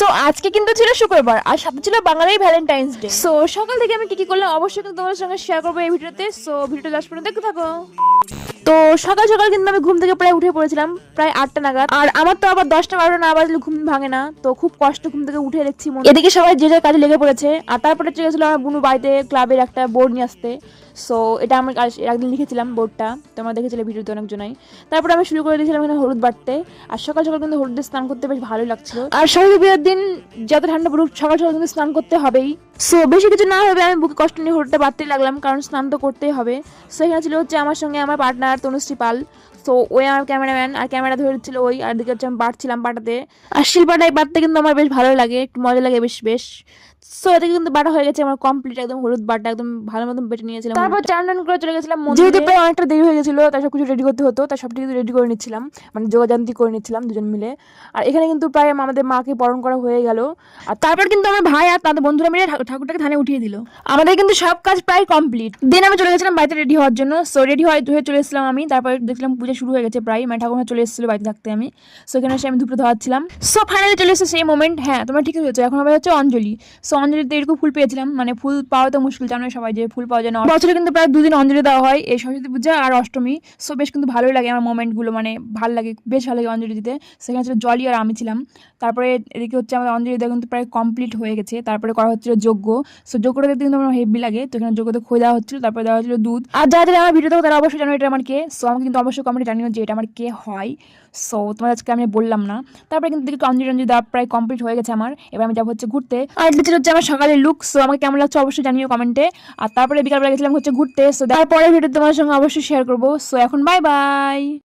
So আজকে কিন্তু ছিল শুক্রবার আর সাথে ছিল বাঙালির ভ্যালেন্টাইন্স ডে। সো সকাল থেকে আমি কি করলাম অবশ্যই কিন্তু তোমাদের সঙ্গে শেয়ার করবো এই ভিডিওতে। সো ভিডিওটা লাস্ট পর্যন্ত দেখতে থাকো। তো সকাল সকাল কিন্তু আমি ঘুম থেকে প্রায় উঠে পড়েছিলাম প্রায় 8টা নাগাদ। আর আমার তো আবার 10টা 12টা না বাজলে ঘুম ভাঙে না, তো খুব কষ্ট ঘুম থেকে উঠে দেখছি এদিকে সবাই যে যার কাজে লেগে পড়েছে। আর তারপরে চলে গেছিলো আমার বুনু বাড়িতে ক্লাবের একটা বোর্ড নিয়ে আসতে। সো এটা আমি একদিন লিখেছিলাম বোর্ডটা, তোমরা দেখেছিলে ভিডিওতে অনেকজনাই। তারপরে আমি শুরু করে দিয়েছিলাম এখানে হলুদ বাটতে। আর সকাল সকাল কিন্তু হলুদ দিয়ে স্নান করতে বেশ ভালোই লাগছিল। আর সরস্বতী পুজোর দিন যত ঠান্ডা পড়ুক সকাল সকাল কিন্তু স্নান করতে হবেই। সো বেশি কিছু না হবে আমি বুকে কষ্ট নিয়ে হলুদটা বাড়তেই লাগলাম, কারণ স্নান তো করতেই হবে। সো এখানে ছিল হচ্ছে আমার সঙ্গে আমার পার্টনার তনুশ্রী পাল। সো ওই আমার ক্যামেরাম্যান, আর ক্যামেরা ধরে ছিল ওই, আর দিকে হচ্ছে আমি বাড়ছিলাম পাটাতে। আর শিলপাটায় বাড়তে কিন্তু আমার বেশ ভালো লাগে, একটু মজা লাগে বেশ বেশ। সো এটা কিন্তু বাটা হয়ে গেছে আমার কমপ্লিট, একদম হলুদ বাটা একদম ভালো মতন বেটে নিয়েছিলাম। তারপর চান টান করে চলে গেছিলাম যেহেতু প্রায় অনেকটা দেরি হয়ে গেছিল, তাই সব কিছু রেডি করতে হতো, তাই সবটা কিন্তু রেডি করে নিচ্ছিলাম, মানে যোগাযান্তি করে নিচ্ছিলাম দুজন মিলে। আর এখানে কিন্তু প্রায় আমাদের মাকে বরণ করা হয়ে গেল। আর তারপর কিন্তু আমার ভাই আর তাদের বন্ধুরা মিলে ঠাকুরটাকে ধানে উঠিয়ে দিল। আমাদের কিন্তু সব কাজ প্রায় কমপ্লিট। দেন আমি চলে গেছিলাম বাড়িতে রেডি হওয়ার জন্য। সো রেডি হয়ে চলে এসেছিলাম আমি। তারপর দেখলাম পুজো শুরু হয়ে গেছে প্রায়, মানে ঠাকুর চলে এসেছিল বাড়িতে থাকতে আমি। সো এখানে এসে আমি ধুপড়ে ধোয়াচ্ছিলাম। সো ফাইনালি চলে এসেছে সেই মোমেন্ট। হ্যাঁ তোমরা ঠিকই হয়েছে, এখন হবে হচ্ছে অঞ্জলি। সো অঞ্জলিতে এরকম ফুল পেয়েছিলাম, মানে ফুল পাওয়া তো মুশকিল, জানো সবাই যে ফুল পাওয়া যায় না। বছরে কিন্তু প্রায় 2 দিন অঞ্জলি দেওয়া হয়, এই সরস্বতী পূজা আর অষ্টমী। সো বেশ কিন্তু ভালোই লাগে আমার মোমেন্টগুলো, মানে ভালো লাগে, বেশ ভালো লাগে অঞ্জলি দিতে। সেখানে ছিল জলি আর আমি ছিলাম। তারপরে এদিকে হচ্ছে আমাদের অঞ্জলি দেওয়া কিন্তু প্রায় কমপ্লিট হয়ে গেছে। তারপরে করা হচ্ছিল যজ্ঞ। সো যজ্ঞটা দেখতে কিন্তু আমার হেভি লাগে। তো এখানে যজ্ঞতে খই দেওয়া হচ্ছিল, তারপরে দেওয়া হচ্ছিল দুধ। আর যারা যারা আমার ভিডিও দেখো তারা অবশ্যই জানো এটা আমার কে। সো আমাকে কিন্তু অবশ্যই কমেন্টে জানিও যে এটা আমার কে হয়। সো তোমার আজকে আমি বললাম না। তারপরে কিন্তু দেখি অঞ্জলি দেওয়া প্রায় কমপ্লিট হয়ে গেছে আমার। এবার আমি যাবো হচ্ছে ঘুরতে। আর এটা হচ্ছে আমার সকালের লুক। সো আমাকে কেমন লাগছে অবশ্যই জানিও কমেন্টে। আর তারপরে বিকালবেলা গেছিলাম হচ্ছে ঘুরতে। সো তারপরে ভিডিও তোমার সঙ্গে অবশ্যই শেয়ার করবো। সো এখন বাই বাই।